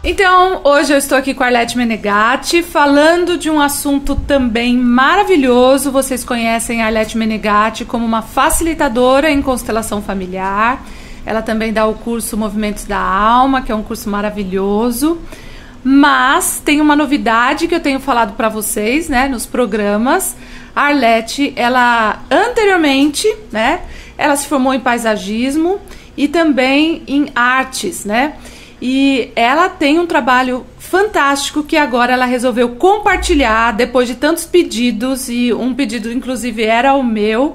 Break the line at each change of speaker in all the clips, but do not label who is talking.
Então, hoje eu estou aqui com a Arlete Menegatti, falando de um assunto também maravilhoso. Vocês conhecem a Arlete Menegatti como uma facilitadora em constelação familiar. Ela também dá o curso Movimentos da Alma, que é um curso maravilhoso. Mas tem uma novidade que eu tenho falado para vocês, né, nos programas. A Arlete, ela anteriormente, né, ela se formou em paisagismo e também em artes, né? E ela tem um trabalho fantástico que agora ela resolveu compartilhar depois de tantos pedidos, e um pedido inclusive era o meu,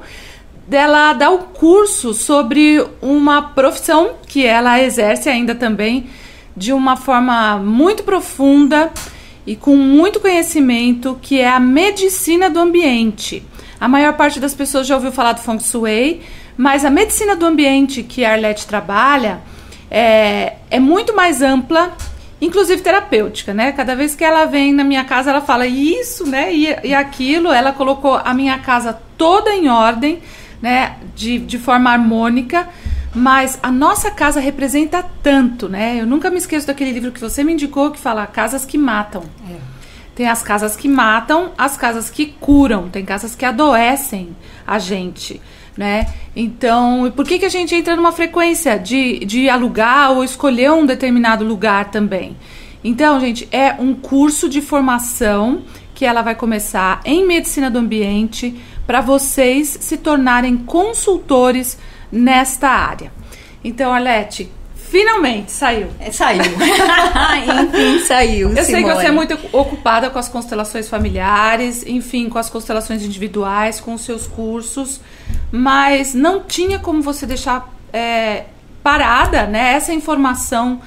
dela dar o curso sobre uma profissão que ela exerce ainda também de uma forma muito profunda e com muito conhecimento, que é a medicina do ambiente. A maior parte das pessoas já ouviu falar do Feng Shui, mas a medicina do ambiente que a Arlete trabalha é muito mais ampla, inclusive terapêutica, né? Cada vez que ela vem na minha casa, ela fala isso, né? E aquilo. Ela colocou a minha casa toda em ordem, né? De forma harmônica. Mas a nossa casa representa tanto, né? Eu nunca me esqueço daquele livro que você me indicou, que fala Casas que Matam. Tem as casas que matam, as casas que curam, tem casas que adoecem a gente, né? Então, por que a gente entra numa frequência de alugar ou escolher um determinado lugar também? Então, gente, é um curso de formação que ela vai começar em medicina do ambiente para vocês se tornarem consultores nesta área. Então, Arlete, finalmente saiu.
Saiu. Enfim, saiu.
Eu
Simone.
sei que você é muito ocupada com as constelações familiares, enfim, com as constelações individuais, com os seus cursos, mas não tinha como você deixar parada, né, essa informação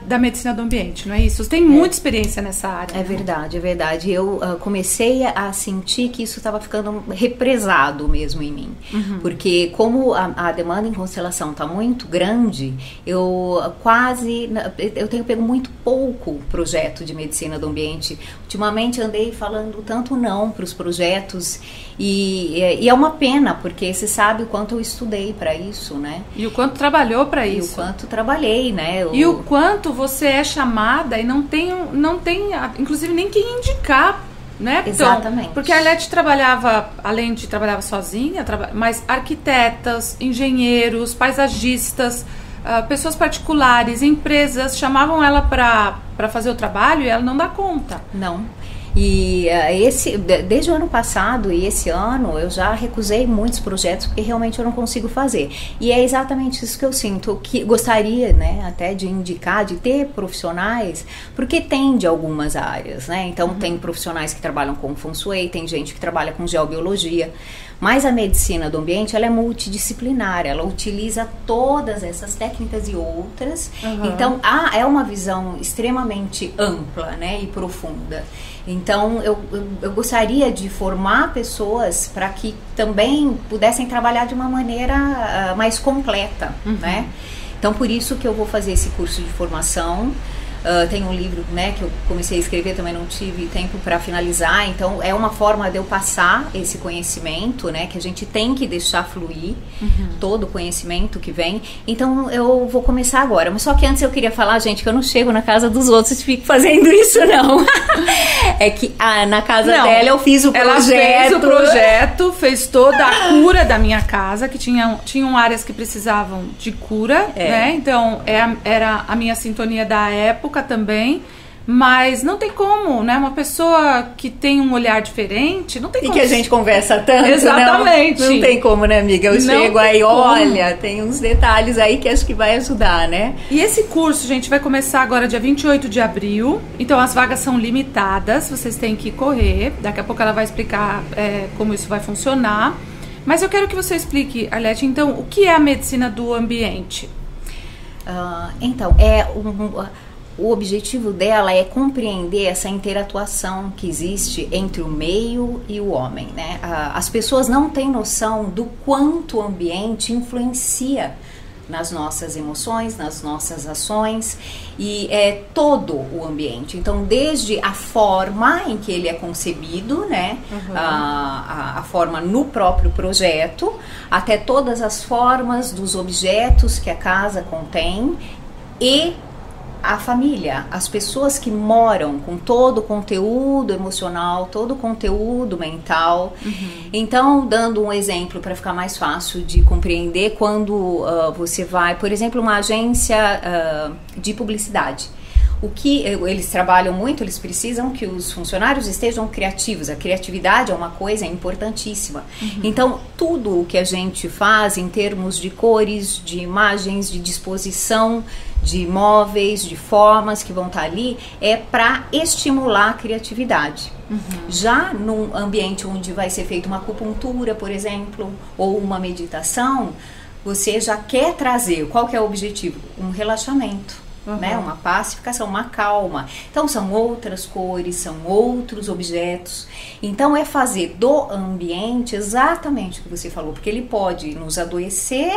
da medicina do ambiente, não é isso? Você tem muita experiência nessa área.
É verdade, é verdade. Eu comecei a sentir que isso estava ficando represado mesmo em mim. Porque como a demanda em constelação está muito grande, eu tenho pego muito pouco projeto de medicina do ambiente. Ultimamente andei falando tanto não para os projetos e é uma pena, porque você sabe o quanto eu estudei para isso, né?
E o quanto trabalhou para isso.
E o quanto trabalhei, né?
E o quanto você é chamada e não tem inclusive nem quem indicar, né?
Exatamente.
Então, porque a Arlete trabalhava, além de trabalhava sozinha, mas arquitetas, engenheiros, paisagistas, pessoas particulares, empresas chamavam ela para fazer o trabalho e ela não dá conta.
Não. E desde o ano passado e esse ano eu já recusei muitos projetos porque realmente eu não consigo fazer. E é exatamente isso que eu sinto, que gostaria, né, até de indicar, de ter profissionais, porque tem de algumas áreas, né? Então tem profissionais que trabalham com Feng Shui, tem gente que trabalha com geobiologia, mas a medicina do ambiente ela é multidisciplinar, ela utiliza todas essas técnicas e outras. Então é uma visão extremamente ampla, né, e profunda. Então eu gostaria de formar pessoas para que também pudessem trabalhar de uma maneira mais completa, né? Então por isso que eu vou fazer esse curso de formação. Tem um livro, né, que eu comecei a escrever, também não tive tempo para finalizar, então é uma forma de eu passar esse conhecimento, né, que a gente tem que deixar fluir, todo o conhecimento que vem. Então eu vou começar agora, mas só que antes eu queria falar, gente, que eu não chego na casa dos outros e fico fazendo isso, não. É que na casa dela eu fiz o projeto.
Ela fez o projeto, fez toda a cura da minha casa, que tinham áreas que precisavam de cura, né? Então era a minha sintonia da época também, mas não tem como, né? Uma pessoa que tem um olhar diferente, não tem como.
E que a gente conversa tanto,
exatamente.
Não tem como, né, amiga? Eu
não
chego aí,
como.
olha, tem uns detalhes aí que acho que vai ajudar, né?
E esse curso, gente, vai começar agora dia 28 de abril, então as vagas são limitadas, vocês têm que correr, daqui a pouco ela vai explicar como isso vai funcionar, mas eu quero que você explique, Arlete, então, o que é a medicina do ambiente?
Então, o objetivo dela é compreender essa interatuação que existe entre o meio e o homem, né? As pessoas não têm noção do quanto o ambiente influencia nas nossas emoções, nas nossas ações, e é todo o ambiente. Então, desde a forma em que ele é concebido, né, a forma no próprio projeto, até todas as formas dos objetos que a casa contém e a família, as pessoas que moram com todo o conteúdo emocional, todo o conteúdo mental. Então, dando um exemplo para ficar mais fácil de compreender, quando você vai, por exemplo, uma agência de publicidade. O que eles trabalham muito, eles precisam que os funcionários estejam criativos. A criatividade é uma coisa importantíssima. Então, tudo o que a gente faz em termos de cores, de imagens, de disposição, de móveis, de formas que vão estar ali, é para estimular a criatividade. Já num ambiente onde vai ser feita uma acupuntura, por exemplo, ou uma meditação, você já quer trazer, qual que é o objetivo? Um relaxamento. Né? Uma pacificação, uma calma. Então são outras cores, são outros objetos. Então é fazer do ambiente exatamente o que você falou, porque ele pode nos adoecer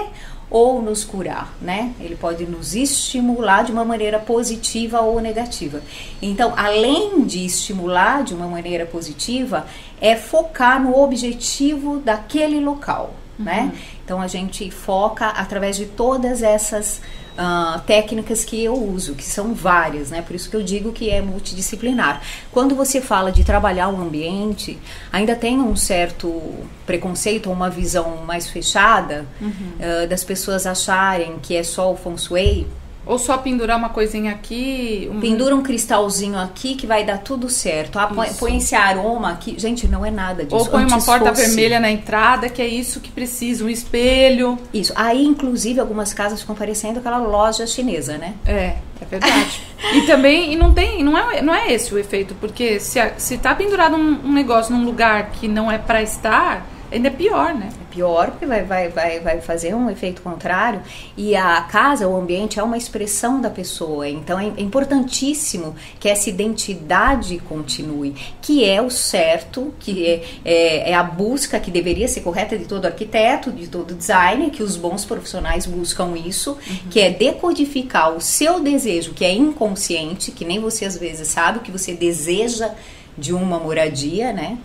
ou nos curar, né? Ele pode nos estimular de uma maneira positiva ou negativa. Então, além de estimular de uma maneira positiva, é focar no objetivo daquele local, né? Então a gente foca através de todas essas técnicas que eu uso, que são várias, né? Por isso que eu digo que é multidisciplinar. Quando você fala de trabalhar o ambiente, ainda tem um certo preconceito ou uma visão mais fechada das pessoas acharem que é só o feng shui.
Ou só pendurar uma coisinha aqui.
Pendura um cristalzinho aqui que vai dar tudo certo. Põe esse aroma aqui. Gente, não é nada disso.
Ou põe uma porta vermelha na entrada, que é isso que precisa. Um espelho.
Isso. Aí, inclusive, algumas casas ficam parecendo aquela loja chinesa, né?
É verdade. E também, não é esse o efeito. Porque se tá pendurado um negócio num lugar que não é pra estar, ainda é pior, né?
É pior, porque vai fazer um efeito contrário. E a casa, o ambiente, é uma expressão da pessoa. Então é importantíssimo que essa identidade continue, que é o certo, que é a busca que deveria ser correta de todo arquiteto, de todo designer, que os bons profissionais buscam isso, que é decodificar o seu desejo, que é inconsciente, que nem você às vezes sabe o que você deseja de uma moradia, né?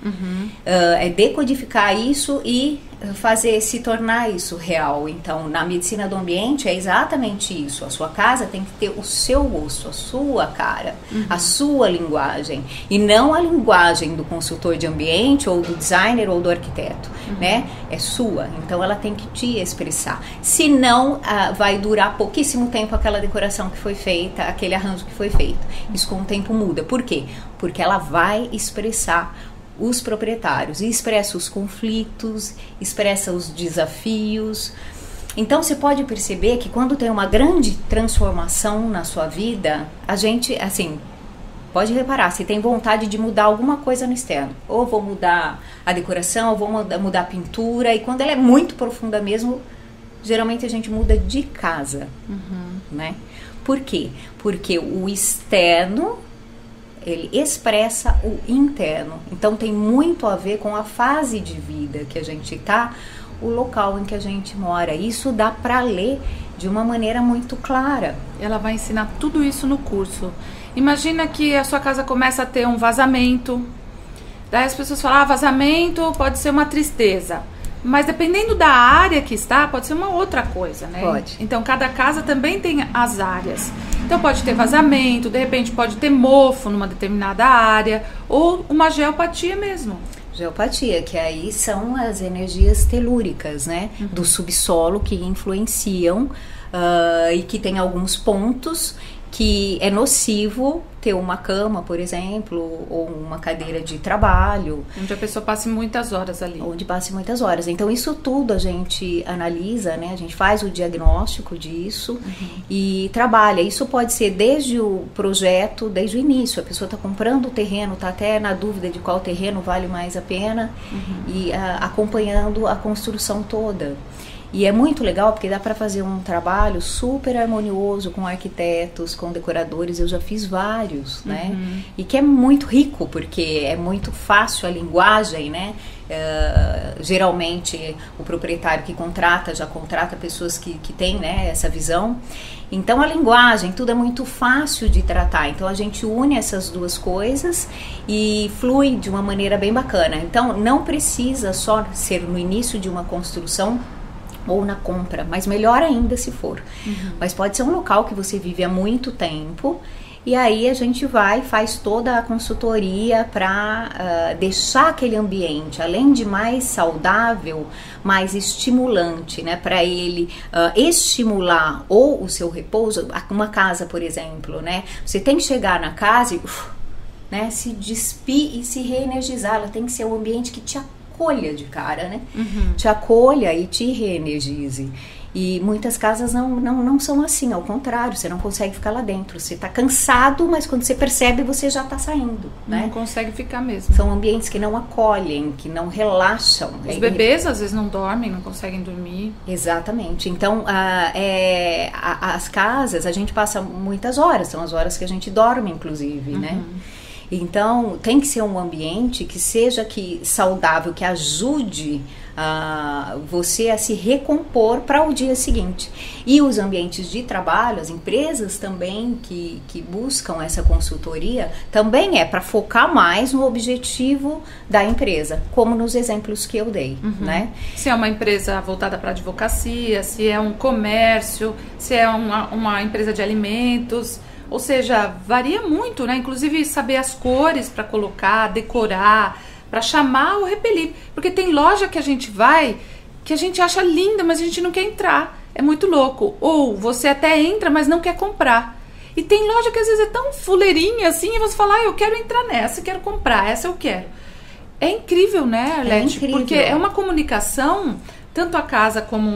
É decodificar isso e se tornar isso real. Então, na medicina do ambiente é exatamente isso. A sua casa tem que ter o seu gosto, a sua cara, a sua linguagem, e não a linguagem do consultor de ambiente ou do designer ou do arquiteto, né? É sua, então ela tem que te expressar. Senão, vai durar pouquíssimo tempo aquela decoração que foi feita, aquele arranjo que foi feito. Isso com o tempo muda. Por quê? Porque ela vai expressar os proprietários, e expressa os conflitos, expressa os desafios. Então você pode perceber que quando tem uma grande transformação na sua vida, a gente, assim, pode reparar, se tem vontade de mudar alguma coisa no externo, ou vou mudar a decoração, ou vou mudar a pintura, e quando ela é muito profunda mesmo, geralmente a gente muda de casa, né? Por quê? Porque o externo, ele expressa o interno. Então tem muito a ver com a fase de vida que a gente tá, o local em que a gente mora. Isso dá para ler de uma maneira muito clara.
Ela vai ensinar tudo isso no curso. Imagina que a sua casa começa a ter um vazamento. Daí as pessoas falam, vazamento pode ser uma tristeza. Mas dependendo da área que está, pode ser uma outra coisa, né?
Pode.
Então cada casa também tem as áreas. Então pode ter vazamento, de repente pode ter mofo numa determinada área, ou uma geopatia mesmo.
Geopatia, que aí são as energias telúricas, né? Do subsolo que influenciam e que tem alguns pontos que é nocivo ter uma cama, por exemplo, ou uma cadeira de trabalho.
Onde a pessoa passe muitas horas ali.
Onde passe muitas horas. Então isso tudo a gente analisa, né? A gente faz o diagnóstico disso e trabalha. Isso pode ser desde o projeto, desde o início. A pessoa está comprando o terreno, está até na dúvida de qual terreno vale mais a pena e acompanhando a construção toda. E é muito legal porque dá para fazer um trabalho super harmonioso com arquitetos, com decoradores. Eu já fiz vários, né? E que é muito rico porque é muito fácil a linguagem, né? Geralmente o proprietário que contrata já contrata pessoas que têm, né, essa visão. Então a linguagem, tudo é muito fácil de tratar. Então a gente une essas duas coisas e flui de uma maneira bem bacana. Então não precisa só ser no início de uma construção ou na compra, mas melhor ainda se for. Mas pode ser um local que você vive há muito tempo, e aí a gente faz toda a consultoria para deixar aquele ambiente, além de mais saudável, mais estimulante, né? Para ele estimular ou o seu repouso, uma casa, por exemplo, né? Você tem que chegar na casa e né, se despir e se reenergizar. Ela tem que ser um ambiente que te acolha de cara, né? Te acolha e te reenergize. E muitas casas não são assim, ao contrário, você não consegue ficar lá dentro. Você está cansado, mas quando você percebe, você já está saindo, né?
Não consegue ficar mesmo.
São ambientes que não acolhem, que não relaxam.
Os bebês às vezes não dormem, não conseguem dormir.
Exatamente. Então, as casas, a gente passa muitas horas, são as horas que a gente dorme, inclusive, né? Então, tem que ser um ambiente que seja saudável, que ajude você a se recompor para o dia seguinte. E os ambientes de trabalho, as empresas também que buscam essa consultoria, também é para focar mais no objetivo da empresa, como nos exemplos que eu dei, né?
Se é uma empresa voltada para advocacia, se é um comércio, se é uma empresa de alimentos... Ou seja, varia muito, né? Inclusive saber as cores para colocar, decorar, para chamar ou repelir. Porque tem loja que a gente vai, que a gente acha linda, mas a gente não quer entrar. É muito louco. Ou você até entra, mas não quer comprar. E tem loja que às vezes é tão fuleirinha assim, e você fala, eu quero entrar nessa, quero comprar, essa eu quero. É incrível, né, Arlete?
É incrível.
Porque é uma comunicação... Tanto a casa como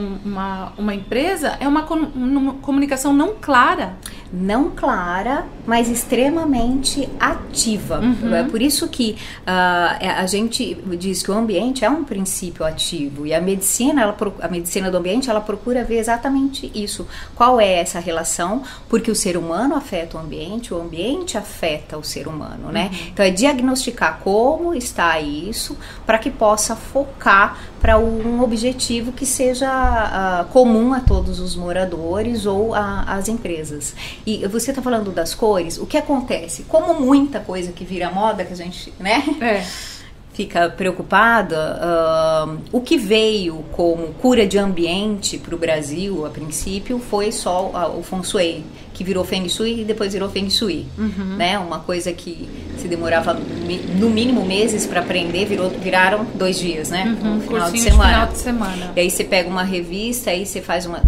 uma empresa é uma comunicação não clara.
Não clara, mas extremamente ativa. É por isso que a gente diz que o ambiente é um princípio ativo. E a medicina do ambiente, ela procura ver exatamente isso. Qual é essa relação? Porque o ser humano afeta o ambiente afeta o ser humano, né? Então é diagnosticar como está isso, para que possa focar para um objetivo que seja comum a todos os moradores ou às empresas. E você está falando das cores, o que acontece? Como muita coisa que vira moda, que a gente, né, fica preocupada, o que veio como cura de ambiente para o Brasil, a princípio, foi só o Feng Shui, que virou Feng Shui e depois virou Feng Shui, né? Uma coisa que se demorava no mínimo meses para aprender, viraram 2 dias, né?
Final de semana.
E aí você pega uma revista, aí você faz uma...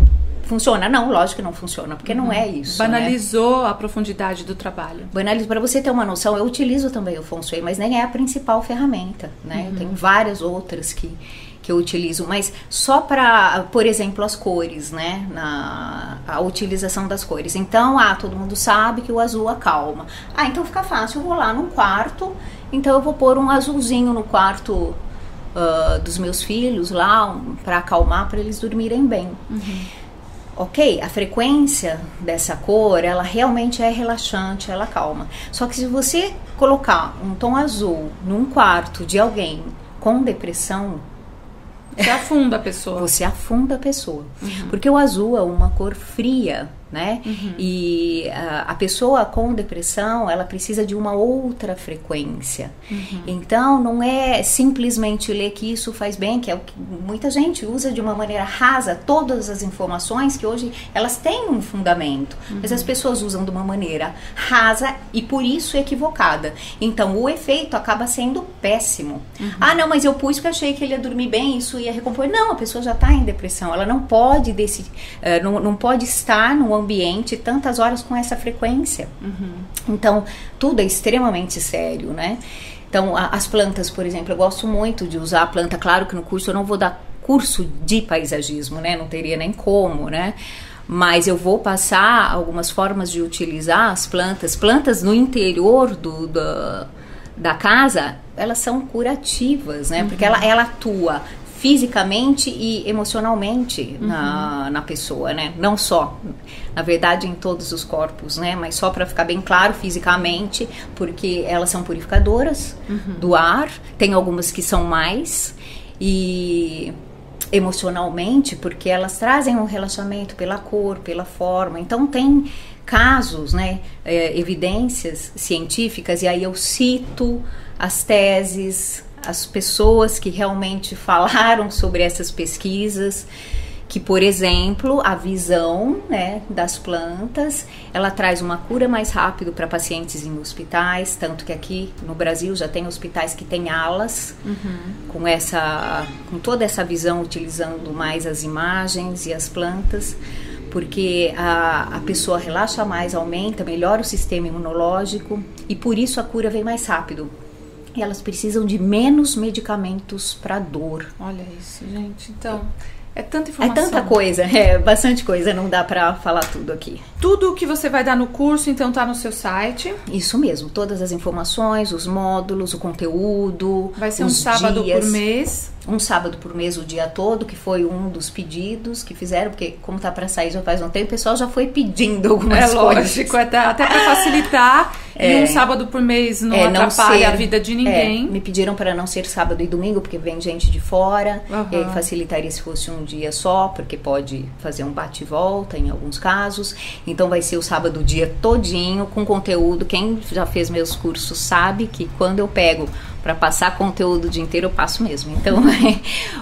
Funciona? Não, lógico que não funciona, porque não é isso.
Banalizou, né, a profundidade do trabalho.
Banalizou. Para você ter uma noção, eu utilizo também o Feng Shui, mas nem é a principal ferramenta, né? Eu tenho várias outras que eu utilizo, mas só para, por exemplo, as cores, né? A utilização das cores. Então, todo mundo sabe que o azul acalma. Então fica fácil, eu vou lá num quarto, então eu vou pôr um azulzinho no quarto dos meus filhos lá, para acalmar, para eles dormirem bem. Ok, a frequência dessa cor, ela realmente é relaxante, ela calma. Só que se você colocar um tom azul num quarto de alguém com depressão,
você afunda a pessoa.
Você afunda a pessoa. Porque o azul é uma cor fria, né? E a pessoa com depressão, ela precisa de uma outra frequência. Então, não é simplesmente ler que isso faz bem, que é o que muita gente usa de uma maneira rasa, todas as informações que hoje elas têm um fundamento, mas as pessoas usam de uma maneira rasa e por isso equivocada. Então, o efeito acaba sendo péssimo. Não, mas eu pus porque achei que ele ia dormir bem, isso ia recompor. Não, a pessoa já está em depressão, ela não pode não pode estar no ambiente tantas horas com essa frequência. Então, tudo é extremamente sério, né? Então, as plantas, por exemplo, eu gosto muito de usar a planta. Claro que no curso eu não vou dar curso de paisagismo, né? Não teria nem como, né? Mas eu vou passar algumas formas de utilizar as plantas. Plantas no interior da casa, elas são curativas, né? Porque ela atua fisicamente e emocionalmente na pessoa, né? Não só, na verdade, em todos os corpos, né? Mas só para ficar bem claro, fisicamente, porque elas são purificadoras do ar, tem algumas que são mais, e emocionalmente, porque elas trazem um relaxamento pela cor, pela forma. Então tem casos, né? Evidências científicas, e aí eu cito as teses, as pessoas que realmente falaram sobre essas pesquisas, que, por exemplo, a visão, né, das plantas, ela traz uma cura mais rápido para pacientes em hospitais, tanto que aqui no Brasil já tem hospitais que têm alas com toda essa visão, utilizando mais as imagens e as plantas, porque a pessoa relaxa mais, aumenta, melhora o sistema imunológico e por isso a cura vem mais rápido. E elas precisam de menos medicamentos para dor.
Olha isso, gente. Então, é tanta informação.
É tanta coisa, bastante coisa, não dá para falar tudo aqui.
Tudo o que você vai dar no curso, então, tá no seu site?
Isso mesmo, todas as informações, os módulos, o conteúdo,
vai ser um sábado por mês?
Um sábado por mês o dia todo, que foi um dos pedidos que fizeram, porque como tá para sair já faz um tempo, o pessoal já foi pedindo algumas coisas.
Lógico, até para facilitar, e um sábado por mês não atrapalha a vida de ninguém.
Me pediram para não ser sábado e domingo, porque vem gente de fora, e aí facilitaria se fosse um dia só, porque pode fazer um bate e volta em alguns casos. Então vai ser o sábado o dia todinho, com conteúdo. Quem já fez meus cursos sabe que quando eu pego para passar conteúdo o dia inteiro, eu passo mesmo. Então,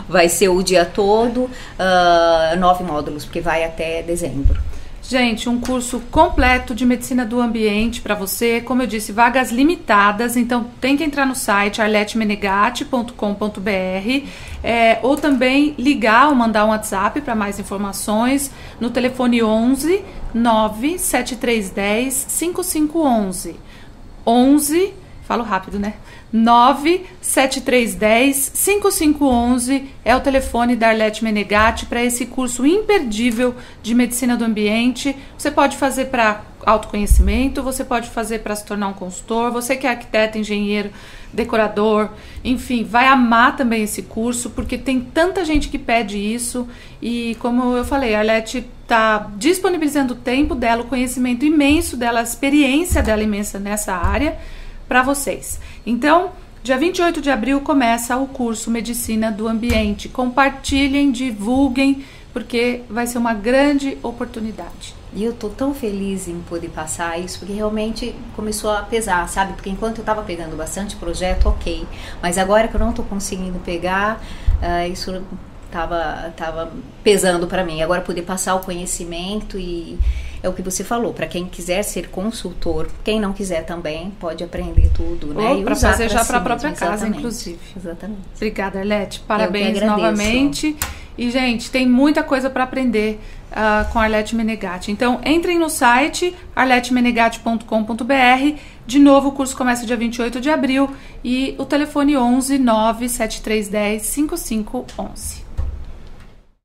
vai ser o dia todo, 9 módulos, porque vai até dezembro.
Gente, um curso completo de medicina do ambiente para você. Como eu disse, vagas limitadas, então tem que entrar no site arletemenegatti.com.br ou também ligar ou mandar um WhatsApp para mais informações no telefone 11 97310 5511. 11, falo rápido, né? 97310 5511 é o telefone da Arlete Menegatti para esse curso imperdível de medicina do ambiente. Você pode fazer para autoconhecimento, você pode fazer para se tornar um consultor, você que é arquiteto, engenheiro, decorador, enfim, vai amar também esse curso, porque tem tanta gente que pede isso e, como eu falei, a Arlete está disponibilizando o tempo dela, o conhecimento imenso dela, a experiência dela imensa nessa área para vocês. Então, dia 28 de abril começa o curso Medicina do Ambiente. Compartilhem, divulguem, porque vai ser uma grande oportunidade.
E eu tô tão feliz em poder passar isso, porque realmente começou a pesar, sabe? Porque enquanto eu tava pegando bastante projeto, ok. Mas agora que eu não tô conseguindo pegar, isso tava pesando para mim. Agora poder passar o conhecimento e... É o que você falou, para quem quiser ser consultor, quem não quiser também pode aprender tudo, né?
Ou para fazer já para a própria casa, inclusive.
Exatamente.
Obrigada, Arlete. Parabéns novamente. E, gente, tem muita coisa para aprender com a Arlete Menegatti. Então, entrem no site arletemenegatti.com.br. De novo, o curso começa dia 28 de abril e o telefone 11 97310 5511.